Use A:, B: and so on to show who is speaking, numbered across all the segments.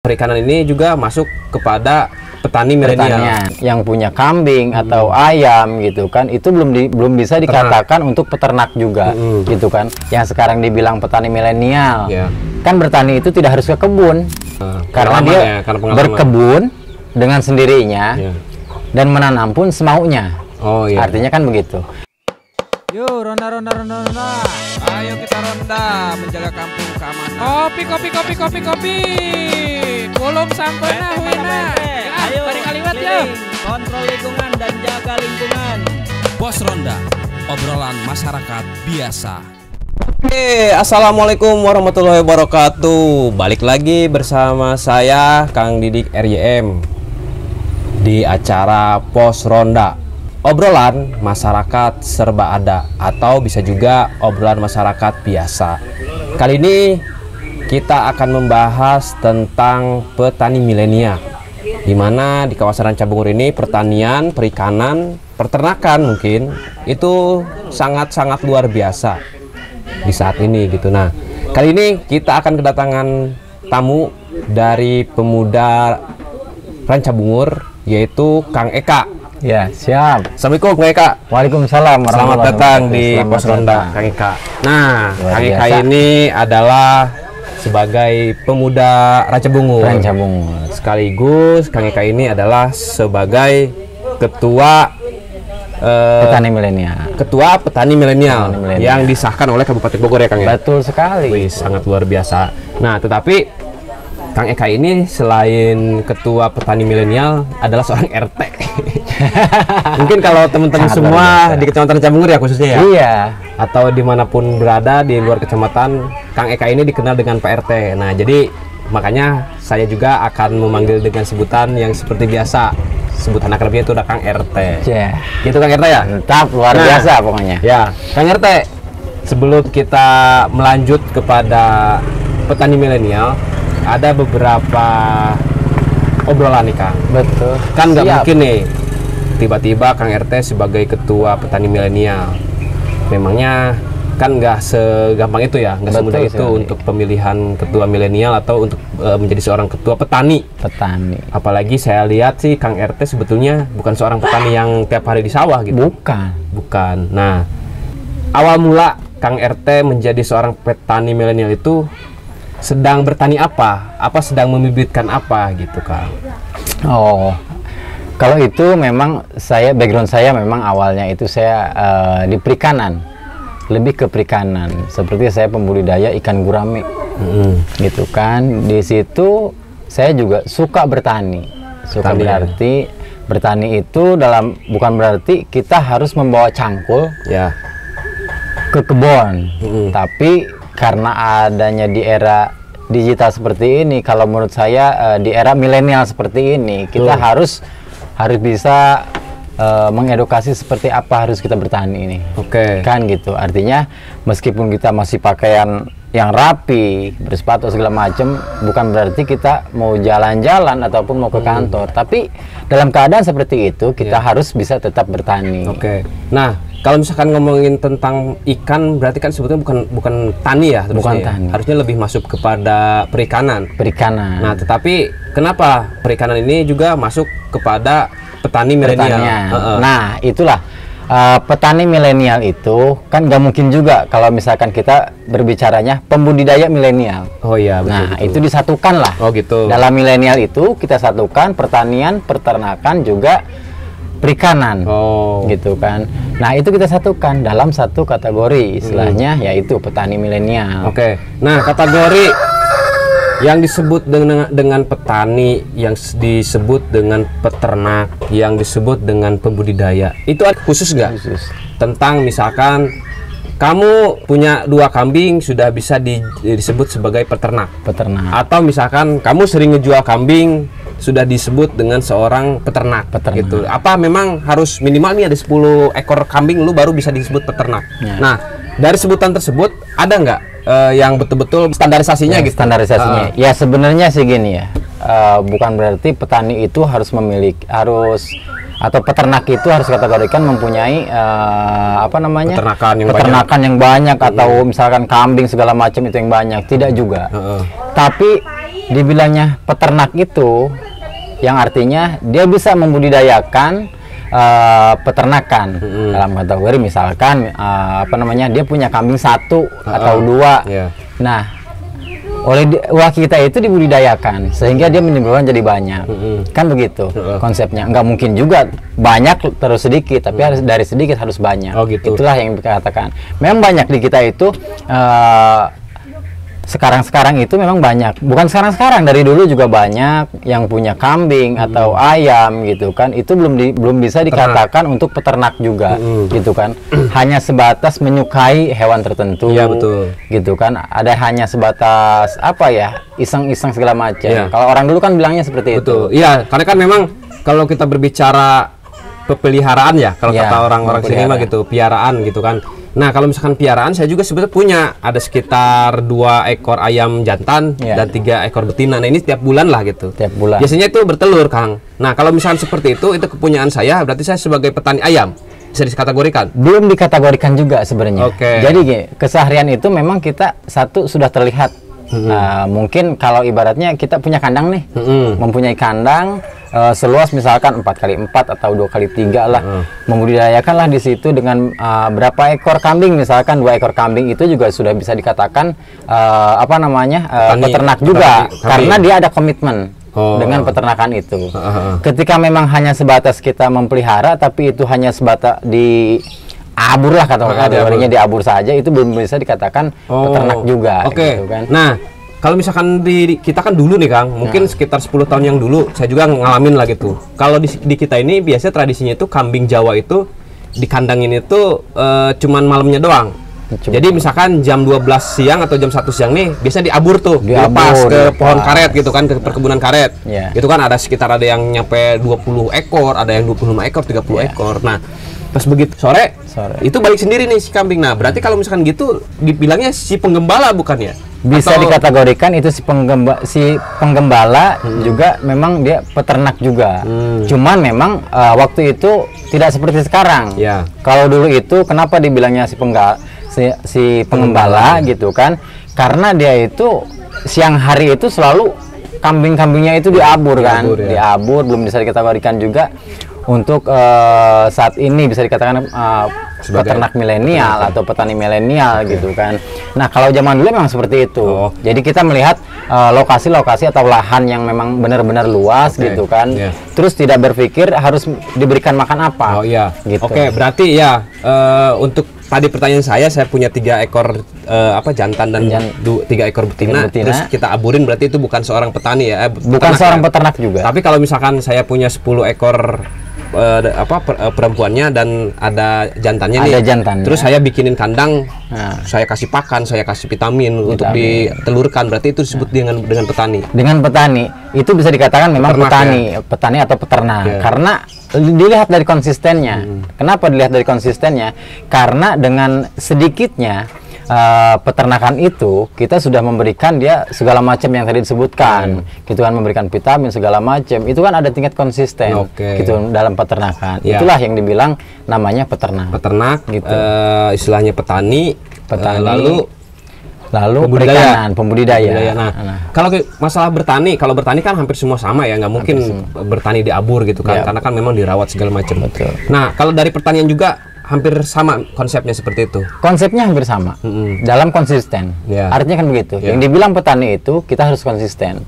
A: Perikanan ini juga masuk kepada petani milenial
B: yang punya kambing atau ayam gitu kan, itu belum bisa dikatakan untuk peternak juga gitu kan. Yang sekarang dibilang petani milenial kan bertani itu tidak harus ke kebun, karena dia berkebun dengan sendirinya dan menanam pun semaunya. Artinya kan begitu.
C: Yuk, ronda. Ayo kita ronda, menjaga kampung keamanan. Kopi. Belum sampai nah, Wina. Ayo, balik kaliwat ya.
D: Kontrol lingkungan dan jaga lingkungan.
E: Pos Ronda, obrolan masyarakat biasa.
A: Oke, assalamualaikum warahmatullahi wabarakatuh. Balik lagi bersama saya Kang Didik RYM di acara Pos Ronda. Obrolan masyarakat serba ada, atau bisa juga obrolan masyarakat biasa. Kali ini kita akan membahas tentang petani milenial, di mana di kawasan Rancabungur ini pertanian, perikanan, peternakan mungkin itu sangat-sangat luar biasa di saat ini gitu. Nah, kali ini kita akan kedatangan tamu dari pemuda Rancabungur, yaitu Kang Eka.
B: Ya, siap.
A: Assalamualaikum Kang Eka.
B: Waalaikumsalam.
A: Selamat datang di Pos Ronda Kang Eka. Nah, Kang Eka ini adalah sebagai pemuda Rancabungur. Sekaligus Kang Eka ini adalah sebagai ketua
B: petani milenial.
A: Ketua petani milenial yang disahkan oleh Kabupaten Bogor ya Kang ya.
B: Betul sekali.
A: Wih, sangat luar biasa. Nah, tetapi Kang Eka ini selain ketua petani milenial adalah seorang RT. Mungkin kalau teman-teman semua di Kecamatan Rancabungur ya khususnya ya. Iya. Atau dimanapun berada di luar kecamatan, Kang Eka ini dikenal dengan Pak RT. Nah, jadi makanya saya juga akan memanggil dengan sebutan yang seperti biasa. Sebutan akrabnya itu udah Kang RT. Gitu Kang RT ya?
B: Tetap luar biasa pokoknya.
A: Ya, Kang RT. Sebelum kita melanjut kepada petani milenial, ada beberapa obrolan nih Kang.
B: Betul.
A: Kan nggak mungkin nih tiba-tiba Kang RT sebagai ketua petani milenial. Memangnya kan nggak segampang itu ya, nggak semudah itu untuk pemilihan ketua milenial atau untuk menjadi seorang ketua petani. Apalagi saya lihat sih Kang RT sebetulnya bukan seorang petani yang tiap hari di sawah gitu. Bukan. Nah, awal mula Kang RT menjadi seorang petani milenial itu sedang bertani apa? Sedang membibitkan apa gitu Kang?
B: Kalau itu memang background saya memang awalnya itu saya di perikanan, lebih ke perikanan. Seperti saya pembudidaya ikan gurame, gitu kan. Di situ saya juga suka bertani. Berarti bertani itu bukan berarti kita harus membawa cangkul ke kebun, tapi karena adanya di era digital seperti ini, kalau menurut saya di era milenial seperti ini, kita harus bisa mengedukasi seperti apa harus kita bertani ini. Kan gitu. Artinya meskipun kita masih pakaian yang rapi, bersepatu segala macam, bukan berarti kita mau jalan-jalan ataupun mau ke kantor, tapi dalam keadaan seperti itu kita harus bisa tetap bertani.
A: Nah, kalau misalkan ngomongin tentang ikan, berarti kan sebetulnya bukan tani ya, tani. Harusnya lebih masuk kepada perikanan. Nah, tetapi kenapa perikanan ini juga masuk kepada petani milenial?
B: Nah, itulah petani milenial itu kan nggak mungkin juga kalau misalkan kita berbicaranya pembudidaya milenial. Nah, itu disatukan lah. Dalam milenial itu kita satukan pertanian, peternakan juga perikanan, gitu kan. Nah, itu kita satukan dalam satu kategori, istilahnya yaitu petani milenial.
A: Nah, kategori yang disebut dengan petani, yang disebut dengan peternak, yang disebut dengan pembudidaya, itu ada khusus nggak? Tentang misalkan kamu punya 2 kambing sudah bisa disebut sebagai peternak. Atau misalkan kamu sering ngejual kambing sudah disebut dengan seorang peternak. Gitu. Apa memang harus minimal nih ada 10 ekor kambing lu baru bisa disebut peternak? Nah, dari sebutan tersebut ada nggak yang betul-betul standarisasinya gitu?
B: Standarisasinya ya sebenarnya sih gini ya, bukan berarti petani itu harus atau peternak itu harus kategorikan mempunyai peternakan yang banyak atau misalkan kambing segala macam itu yang banyak, tidak juga. Tapi dibilangnya peternak itu yang artinya dia bisa membudidayakan peternakan dalam kategori misalkan dia punya kambing 1 atau 2. Nah, oleh uang kita itu dibudidayakan sehingga dia menimbulkan jadi banyak. Kan begitu konsepnya. Nggak mungkin juga banyak terus sedikit, tapi harus dari sedikit harus banyak.
A: Gitu.
B: Itulah yang dikatakan. Memang banyak di kita itu sekarang itu memang banyak, bukan sekarang, dari dulu juga banyak yang punya kambing atau ayam gitu kan. Itu belum bisa dikatakan untuk peternak juga gitu kan. Hanya sebatas menyukai hewan tertentu.
A: Iya, betul.
B: Gitu kan. Ada hanya sebatas iseng-iseng segala macam. Kalau orang dulu kan bilangnya seperti itu.
A: Iya, karena kan memang kalau kita berbicara pepeliharaan ya, kalau kata orang-orang sini mah gitu, piaraan gitu kan. Nah, kalau misalkan piaraan, saya juga sebetulnya punya ada sekitar 2 ekor ayam jantan dan 3 ekor betina. Nah, ini tiap bulan lah gitu.
B: Tiap bulan.
A: Biasanya itu bertelur, Kang. Nah, kalau misalkan seperti itu kepunyaan saya, berarti saya sebagai petani ayam bisa dikategorikan?
B: Belum dikategorikan juga sebenarnya. Jadi keseharian itu memang kita sudah terlihat. Mungkin kalau ibaratnya kita punya kandang nih, mempunyai kandang seluas misalkan 4x4 atau 2x3 lah, membudidayakanlah di situ dengan berapa ekor kambing, misalkan 2 ekor kambing itu juga sudah bisa dikatakan peternak juga, karena dia ada komitmen dengan peternakan itu. Ketika memang hanya sebatas kita memelihara, tapi itu hanya sebatas abur lah kategorinya, diabur saja, itu belum bisa dikatakan peternak juga. Gitu kan.
A: Nah, kalau misalkan kita kan dulu nih Kang, mungkin sekitar 10 tahun yang dulu saya juga ngalamin lah gitu. Kalau di kita ini biasanya tradisinya itu kambing Jawa itu di kandang ini tuh cuman malamnya doang. Jadi misalkan jam 12 siang atau jam 1 siang nih biasa diabur tuh, dilepas ke pohon karet gitu kan, ke perkebunan karet. Itu kan ada yang nyampe 20 ekor, ada yang 25 ekor, 30 ekor. Nah, pas begitu sore itu balik sendiri nih si kambing. Nah, berarti kalau misalkan gitu dibilangnya si penggembala bukan ya?
B: Bisa dikategorikan itu si penggembala juga memang dia peternak juga. Cuman memang waktu itu tidak seperti sekarang. Kalau dulu itu kenapa dibilangnya si pengembala gitu kan? Karena dia itu siang hari itu selalu kambing-kambingnya itu diabur kan, diabur, belum bisa dikategorikan juga untuk saat ini bisa dikatakan peternak milenial atau petani milenial gitu kan. Nah, kalau zaman dulu memang seperti itu. Jadi kita melihat lokasi-lokasi atau lahan yang memang benar-benar luas gitu kan. Terus tidak berpikir harus diberikan makan apa. Gitu.
A: Berarti untuk tadi pertanyaan saya punya 3 ekor jantan dan 3 ekor betina. Terus kita aburin, berarti itu bukan seorang petani ya?
B: Bukan seorang peternak juga.
A: Tapi kalau misalkan saya punya 10 ekor perempuannya dan ada jantannya nih. Terus saya bikinin kandang, saya kasih pakan, saya kasih vitamin untuk ditelurkan. Berarti itu disebut dengan petani. Dengan
B: petani itu bisa dikatakan memang petani atau peternak. Karena dilihat dari konsistennya. Kenapa dilihat dari konsistennya? Karena dengan sedikitnya peternakan itu kita sudah memberikan dia segala macam yang tadi disebutkan, gitu kan, memberikan vitamin segala macam. Itu kan ada tingkat konsisten gitu dalam peternakan. Itulah yang dibilang namanya peternak.
A: Peternak gitu. Istilahnya petani.
B: Lalu pembudidaya.
A: Nah, kalau masalah kalau bertani kan hampir semua sama ya, nggak mungkin bertani diabur gitu kan, karena kan memang dirawat segala macam. Nah, kalau dari pertanian juga hampir sama konsepnya seperti itu.
B: Konsepnya hampir sama. Dalam konsisten. Artinya kan begitu. Yang dibilang petani itu kita harus konsisten.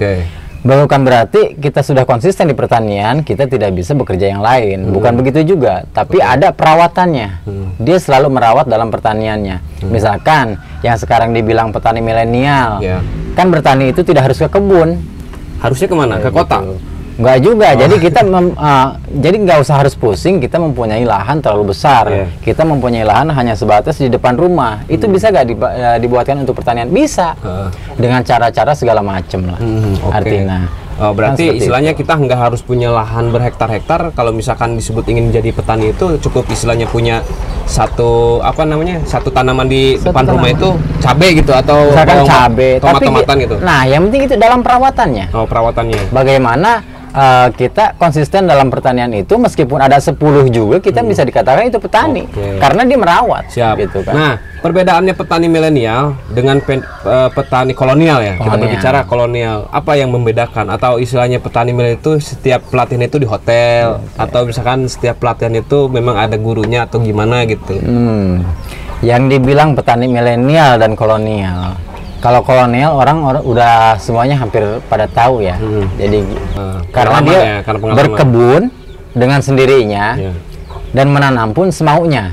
B: Bukan berarti kita sudah konsisten di pertanian, kita tidak bisa bekerja yang lain. Bukan begitu juga. Tapi ada perawatannya. Dia selalu merawat dalam pertaniannya. Misalkan yang sekarang dibilang petani milenial, kan bertani itu tidak harus ke kebun.
A: Harusnya kemana? Ke kota?
B: Enggak juga. Jadi kita jadi nggak usah harus pusing. Kita mempunyai lahan terlalu besar. Kita mempunyai lahan hanya sebatas di depan rumah. Itu bisa nggak dibuatkan untuk pertanian? Bisa. Dengan cara-cara segala macam lah. Artinya.
A: Berarti istilahnya kita nggak harus punya lahan berhektar-hektar. Kalau misalkan disebut ingin jadi petani itu cukup istilahnya punya satu tanaman di depan rumah itu cabai gitu, atau
B: misalkan cabai,
A: tomat-tomatan gitu.
B: Nah, yang penting itu dalam perawatannya.
A: Perawatannya.
B: Bagaimana kita konsisten dalam pertanian itu, meskipun ada 10 juga kita bisa dikatakan itu petani, karena dia merawat.
A: Siap.
B: Gitu kan.
A: Nah, perbedaannya petani milenial dengan petani kolonial ya. Kita berbicara kolonial, apa yang membedakan? Atau istilahnya petani milenial itu setiap pelatihan itu di hotel, atau misalkan setiap pelatihan itu memang ada gurunya atau gimana gitu?
B: Yang dibilang petani milenial dan kolonial. Kalau kolonial orang udah semuanya hampir pada tahu ya. Jadi karena dia berkebun dengan sendirinya dan menanam pun semaunya.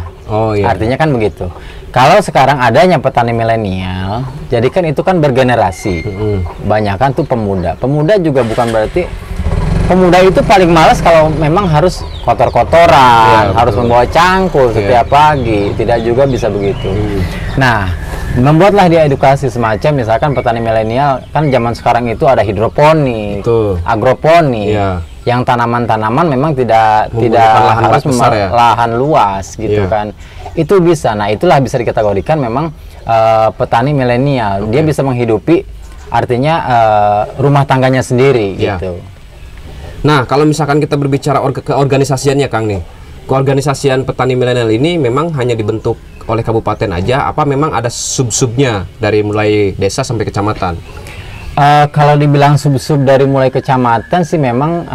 B: Artinya kan begitu. Kalau sekarang adanya petani milenial, jadi kan itu kan bergenerasi. Banyakan tuh pemuda. Pemuda juga bukan berarti pemuda itu paling malas kalau memang harus kotor-kotoran, harus membawa cangkul setiap pagi. Tidak juga bisa begitu. Nah, membuatlah dia edukasi semacam misalkan petani milenial, kan zaman sekarang itu ada hidroponik, agroponik, yang tanaman-tanaman memang tidak harus lahan luas gitu kan. Itu bisa. Nah, itulah bisa dikategorikan memang petani milenial. Dia bisa menghidupi artinya rumah tangganya sendiri gitu.
A: Nah, kalau misalkan kita berbicara keorganisasiannya Kang nih, keorganisasian petani milenial ini memang hanya dibentuk oleh kabupaten aja, apa memang ada sub-subnya dari mulai desa sampai kecamatan?
B: Kalau dibilang sub-sub dari mulai kecamatan sih memang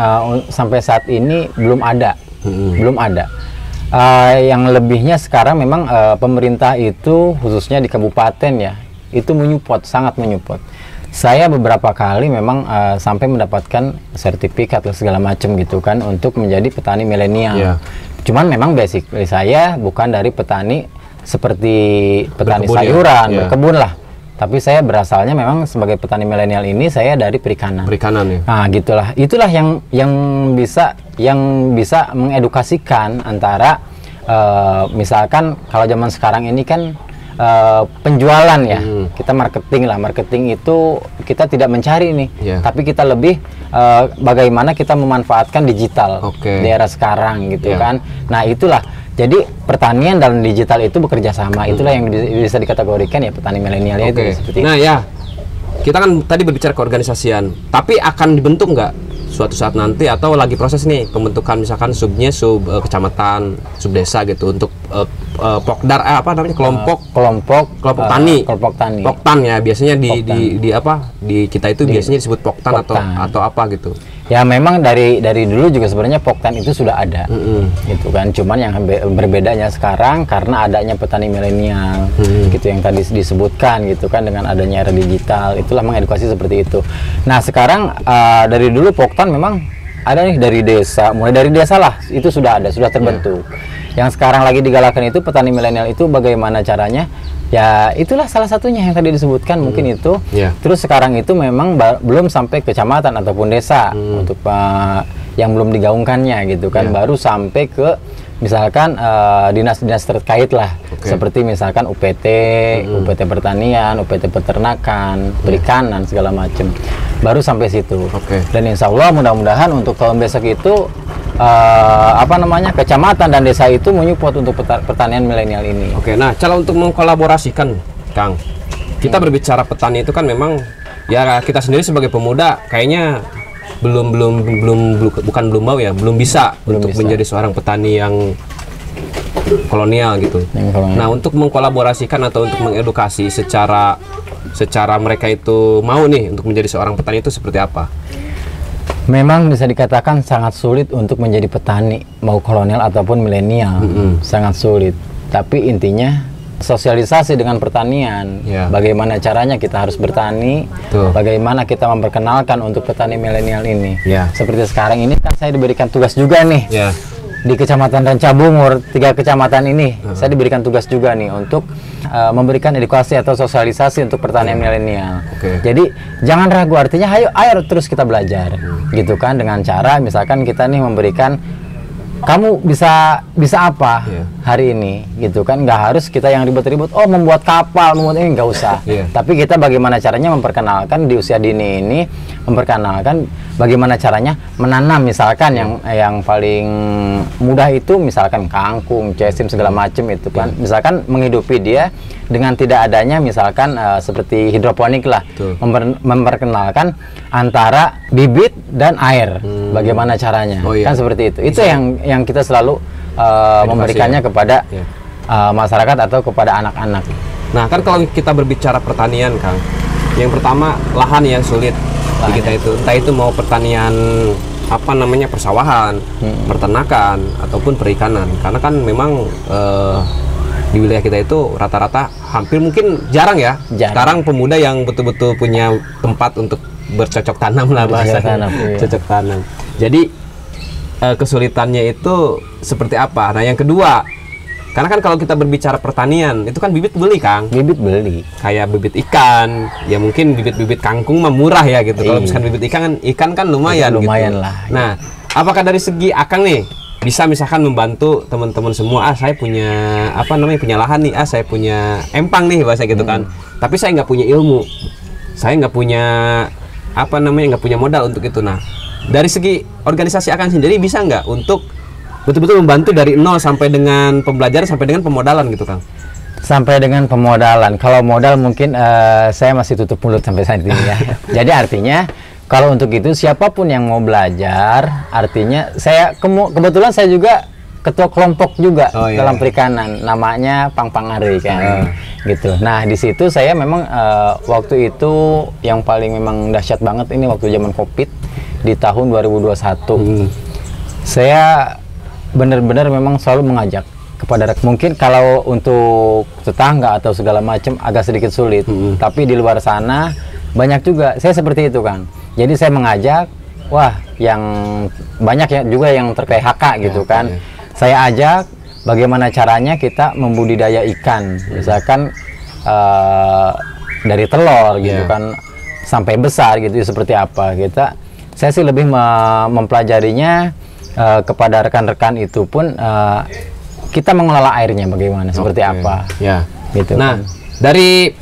B: sampai saat ini belum ada. Belum ada. Yang lebihnya sekarang memang pemerintah itu khususnya di kabupaten ya, itu menyupport, sangat menyupport. Saya beberapa kali memang sampai mendapatkan sertifikat atau segala macam gitu kan untuk menjadi petani milenial. Cuman memang basic saya bukan dari petani seperti petani sayuran, berkebun lah. Tapi saya berasalnya memang sebagai petani milenial ini saya dari perikanan. Perikanan ya. Nah, gitulah. Itulah yang bisa mengedukasikan antara misalkan kalau zaman sekarang ini kan penjualan ya, kita marketing itu kita tidak mencari nih, tapi kita lebih bagaimana kita memanfaatkan digital di era sekarang gitu kan. Nah, itulah jadi pertanian dan digital itu bekerja sama, itulah yang bisa dikategorikan ya petani milenial itu seperti
A: itu. Nah ya, kita kan tadi berbicara keorganisasian, tapi akan dibentuk nggak suatu saat nanti atau lagi proses nih pembentukan misalkan subnya sub kecamatan, sub desa gitu untuk pokdar apa namanya kelompok tani, poktan ya biasanya di kita itu biasanya disebut poktan atau apa gitu.
B: Ya memang dari dulu juga sebenarnya poktan itu sudah ada gitu kan, cuman yang berbedanya sekarang karena adanya petani milenial gitu yang tadi disebutkan gitu kan, dengan adanya era digital itulah mengedukasi seperti itu. Nah sekarang dari dulu poktan memang ada nih dari desa, mulai dari desa lah itu sudah ada, sudah terbentuk. Yang sekarang lagi digalakan itu petani milenial itu bagaimana caranya? Ya itulah salah satunya yang tadi disebutkan mungkin itu. Terus sekarang itu memang belum sampai kecamatan ataupun desa untuk yang belum digaungkannya gitu kan, baru sampai ke misalkan dinas-dinas terkait lah, seperti misalkan UPT, UPT pertanian, UPT peternakan, perikanan segala macam, baru sampai situ. Dan insya Allah mudah-mudahan untuk tahun besok itu kecamatan dan desa itu menyupport untuk pertanian milenial ini.
A: Nah cara untuk mengkolaborasikan Kang, kita berbicara petani itu kan memang ya kita sendiri sebagai pemuda kayaknya belum mau ya, belum bisa menjadi seorang petani yang kolonial gitu. Nah untuk mengkolaborasikan atau untuk mengedukasi secara mereka itu mau nih untuk menjadi seorang petani itu seperti apa?
B: Memang bisa dikatakan sangat sulit untuk menjadi petani, mau kolonial ataupun milenial, sangat sulit. Tapi intinya sosialisasi dengan pertanian, bagaimana caranya kita harus bertani, bagaimana kita memperkenalkan untuk petani milenial ini. Seperti sekarang ini kan saya diberikan tugas juga nih di Kecamatan Rancabungur, 3 kecamatan ini saya diberikan tugas juga nih untuk memberikan edukasi atau sosialisasi untuk pertanian milenial. Jadi jangan ragu, artinya ayo terus kita belajar gitu kan, dengan cara misalkan kita nih memberikan kamu bisa apa hari ini gitu kan, nggak harus kita yang ribet-ribet membuat kapal, membuat ini, nggak usah. Tapi kita bagaimana caranya memperkenalkan di usia dini ini, memperkenalkan bagaimana caranya menanam misalkan yang paling mudah itu misalkan kangkung, cesim segala macam itu kan, misalkan menghidupi dia dengan tidak adanya misalkan seperti hidroponik lah, memperkenalkan antara bibit dan air. bagaimana caranya,
A: Oh, iya.
B: kan seperti itu. Itu yang kita selalu memberikannya
A: ya?
B: kepada
A: Iya.
B: masyarakat atau kepada anak-anak.
A: Nah, kan kalau kita berbicara pertanian, Kang, yang pertama lahan yang sulit di kita itu, entah itu mau pertanian apa namanya, persawahan, peternakan ataupun perikanan. Karena kan memang di wilayah kita itu rata-rata hampir mungkin jarang ya.
B: Jarang.
A: Sekarang pemuda yang betul-betul punya tempat untuk bercocok tanam lah bahasanya.
B: tanam, iya.
A: Cocok tanam. Jadi kesulitannya itu seperti apa? Nah, yang kedua, karena kan kalau kita berbicara pertanian itu kan bibit beli, Kang.
B: Bibit beli.
A: Kayak bibit ikan, ya mungkin bibit-bibit kangkung mah murah ya gitu. Kalau
B: Iya.
A: misalkan bibit ikan kan lumayan.
B: Lumayan
A: gitu.
B: lah.
A: Nah, apakah dari segi Akang nih bisa misalkan membantu teman-teman semua? Saya punya apa namanya, punya lahan nih, saya punya empang nih bahasa gitu kan. Tapi saya nggak punya ilmu, saya nggak punya apa namanya, nggak punya modal untuk itu. Nah, dari segi organisasi Akang sendiri bisa nggak untuk betul-betul membantu dari nol sampai dengan pembelajaran sampai dengan pemodalan gitu, Kang?
B: Sampai dengan pemodalan. Kalau modal mungkin saya masih tutup mulut sampai saat ini ya. Jadi artinya kalau untuk itu siapapun yang mau belajar, artinya saya kebetulan saya juga ketua kelompok juga dalam perikanan, namanya Pangpangari kan, gitu. Nah di situ saya memang waktu itu yang paling memang dahsyat banget ini waktu zaman COVID di tahun 2021. Saya benar-benar memang selalu mengajak kepada mungkin kalau untuk tetangga atau segala macam agak sedikit sulit, tapi di luar sana banyak juga saya seperti itu, Kang. Jadi saya mengajak, wah yang banyak ya juga yang terkait HK gitu kan. Saya ajak bagaimana caranya kita membudidaya ikan, misalkan dari telur gitu kan sampai besar gitu, seperti apa kita. Saya sih lebih mempelajarinya kepada rekan-rekan itu pun kita mengelola airnya bagaimana, seperti apa.
A: Ya.
B: Gitu.
A: Nah, dari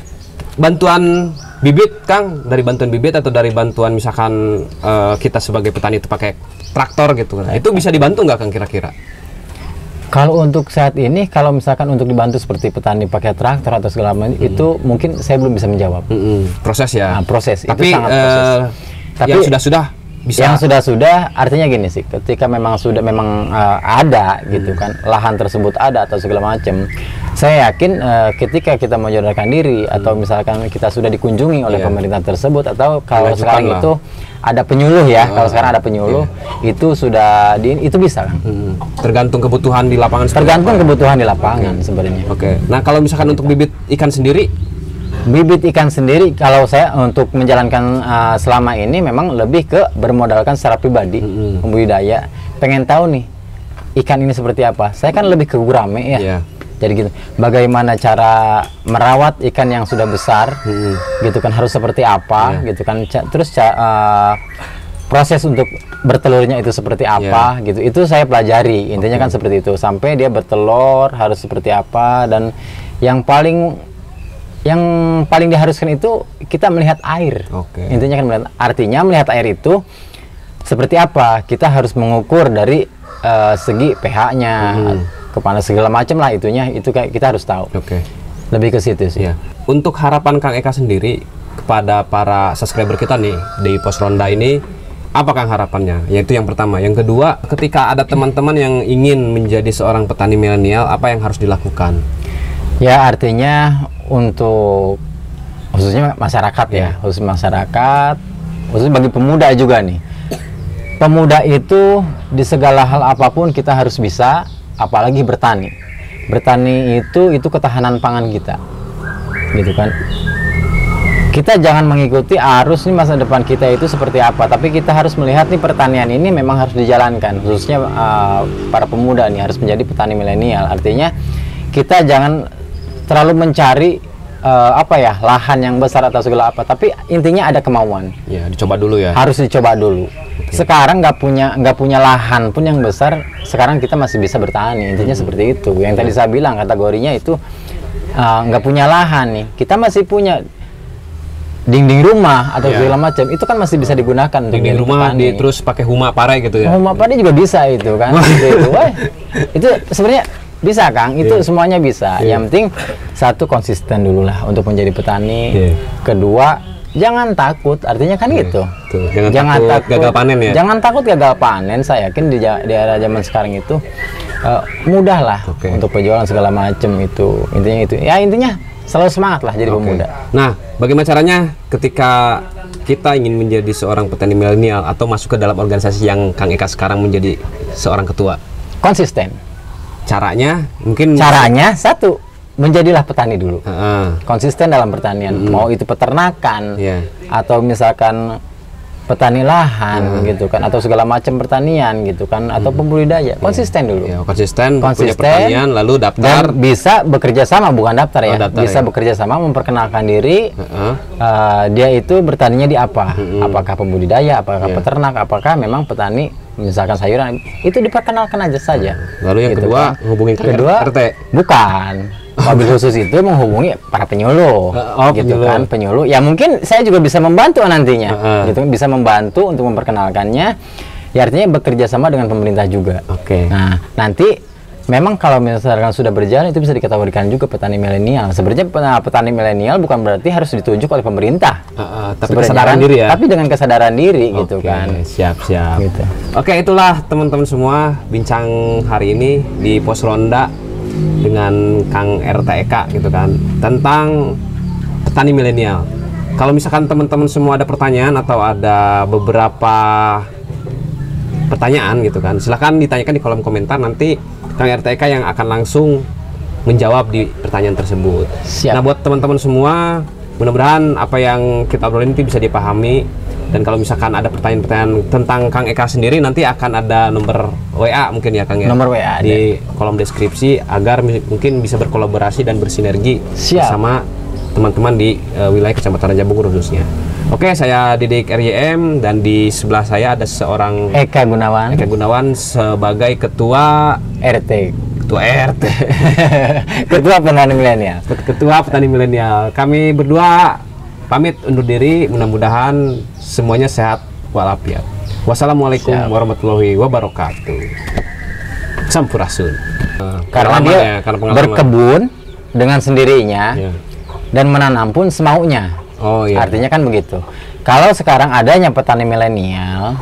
A: bantuan bibit, Kang, dari bantuan bibit atau dari bantuan misalkan kita sebagai petani itu pakai traktor gitu kan, itu bisa dibantu nggak, Kang, kira-kira?
B: Kalau untuk saat ini, kalau misalkan untuk dibantu seperti petani pakai traktor atau segala macam, itu mungkin saya belum bisa menjawab.
A: Proses ya.
B: Nah, proses
A: Tapi
B: itu sangat proses. Tapi
A: yang sudah-sudah bisa.
B: Yang sudah-sudah artinya gini sih, ketika memang sudah memang ada gitu kan, lahan tersebut ada atau segala macam, saya yakin ketika kita menjodohkan diri atau misalkan kita sudah dikunjungi oleh pemerintah tersebut, atau kalau sekarang itu ada penyuluh ya, kalau sekarang ada penyuluh, itu sudah itu bisa, Kang.
A: Tergantung kebutuhan di lapangan.
B: Tergantung kebutuhan di lapangan sebenarnya.
A: Oke. Nah, kalau misalkan untuk bibit ikan sendiri,
B: bibit ikan sendiri, kalau saya untuk menjalankan selama ini memang lebih ke bermodalkan secara pribadi, membudidaya. Pengen tahu nih ikan ini seperti apa. Saya kan lebih ke gurame ya. Jadi gitu. Bagaimana cara merawat ikan yang sudah besar, gitu kan, harus seperti apa, gitu kan. Terus proses untuk bertelurnya itu seperti apa, gitu. Itu saya pelajari. Intinya kan seperti itu. Sampai dia bertelur harus seperti apa, dan yang paling diharuskan itu kita melihat air. Intinya kan melihat, artinya melihat air itu seperti apa. Kita harus mengukur dari segi pH-nya, kepanas segala macam lah itunya, itu kita harus tahu. Lebih ke situ sih.
A: Untuk harapan Kang Eka sendiri kepada para subscriber kita nih di Pos Ronda ini, apa Kang harapannya? Yaitu yang pertama. Yang kedua, ketika ada teman-teman yang ingin menjadi seorang petani milenial, apa yang harus dilakukan?
B: Ya artinya untuk khususnya masyarakat ya, khusus masyarakat, khusus bagi pemuda juga nih. Pemuda itu di segala hal apapun kita harus bisa, apalagi bertani. Bertani itu ketahanan pangan kita, gitu kan. Kita jangan mengikuti arus nih masa depan kita itu seperti apa, tapi kita harus melihat nih pertanian ini memang harus dijalankan, khususnya para pemuda nih harus menjadi petani milenial. Artinya kita jangan terlalu mencari lahan yang besar atau segala apa, tapi intinya ada kemauan.
A: Ya, dicoba dulu ya.
B: Harus dicoba dulu. Sekarang nggak punya lahan pun yang besar, sekarang kita masih bisa bertani. Intinya seperti itu. Yang tadi saya bilang kategorinya itu nggak punya lahan nih, kita masih punya dinding rumah atau segala macam, itu kan masih bisa digunakan untuk
A: dinding rumah terus pakai huma pare gitu ya.
B: Huma pare juga bisa itu kan. Itu sebenarnya bisa, Kang, itu semuanya bisa. Yang penting satu, konsisten dulu lah untuk menjadi petani. Kedua, jangan takut, artinya kan gitu.
A: Tuh, jangan takut gagal panen ya.
B: Jangan takut gagal panen. Saya yakin di era zaman sekarang itu mudah lah untuk penjualan segala macam itu. Intinya itu. Ya intinya selalu semangat lah jadi pemuda.
A: Nah, bagaimana caranya ketika kita ingin menjadi seorang petani milenial atau masuk ke dalam organisasi yang Kang Eka sekarang menjadi seorang ketua?
B: Konsisten.
A: Caranya mungkin
B: satu, menjadilah petani dulu. Konsisten dalam pertanian. Mau itu peternakan atau misalkan petani lahan gitu kan, atau segala macam pertanian gitu kan, atau pembudidaya. Konsisten dulu.
A: Konsisten punya pertanian, lalu daftar.
B: Dan bisa bekerja sama, bukan daftar ya. Bisa bekerja sama, memperkenalkan diri. Dia itu bertaninya di apa? Apakah pembudidaya, apakah peternak, apakah memang petani misalkan sayuran, itu diperkenalkan aja saja.
A: Lalu yang
B: gitu
A: kedua,
B: kan.
A: hubungi RT.
B: Bukan. Mobil khusus itu menghubungi para penyuluh, gitu kan, penyuluh. Ya mungkin saya juga bisa membantu nantinya, gitu kan, bisa membantu untuk memperkenalkannya. Ya artinya bekerja sama dengan pemerintah juga. Nah nanti memang kalau misalkan sudah berjalan itu bisa dikategorikan juga petani milenial. Sebenarnya petani milenial bukan berarti harus ditunjuk oleh pemerintah,
A: tapi kesadaran diri ya.
B: Tapi dengan kesadaran diri, gitu kan.
A: Siap.
B: Gitu.
A: Oke, itulah teman-teman semua bincang hari ini di Pos Ronda dengan Kang RT Eka gitu kan, tentang petani milenial. Kalau misalkan teman-teman semua ada pertanyaan atau ada beberapa pertanyaan gitu kan, silahkan ditanyakan di kolom komentar, nanti Kang RT Eka yang akan langsung menjawab di pertanyaan tersebut. Siap. Nah, buat teman-teman semua, mudah-mudahan apa yang kita obrolin itu bisa dipahami. Dan kalau misalkan ada pertanyaan-pertanyaan tentang Kang Eka sendiri, nanti akan ada nomor WA mungkin ya Kang ya?
B: Nomor WA
A: di kolom deskripsi, agar mungkin bisa berkolaborasi dan bersinergi bersama teman-teman di wilayah Kecamatan Raja Bogor khususnya. Oke, saya Didik RYM, dan di sebelah saya ada seorang
B: Eka Gunawan
A: sebagai Ketua
B: RT.
A: Ketua Petani Milenial. Kami berdua pamit undur diri, mudah-mudahan semuanya sehat walafiat. Wassalamualaikum warahmatullahi wabarakatuh. Sampurasun.
B: Karena dia berkebun dengan sendirinya dan menanam pun semaunya. Artinya kan begitu. Kalau sekarang adanya petani milenial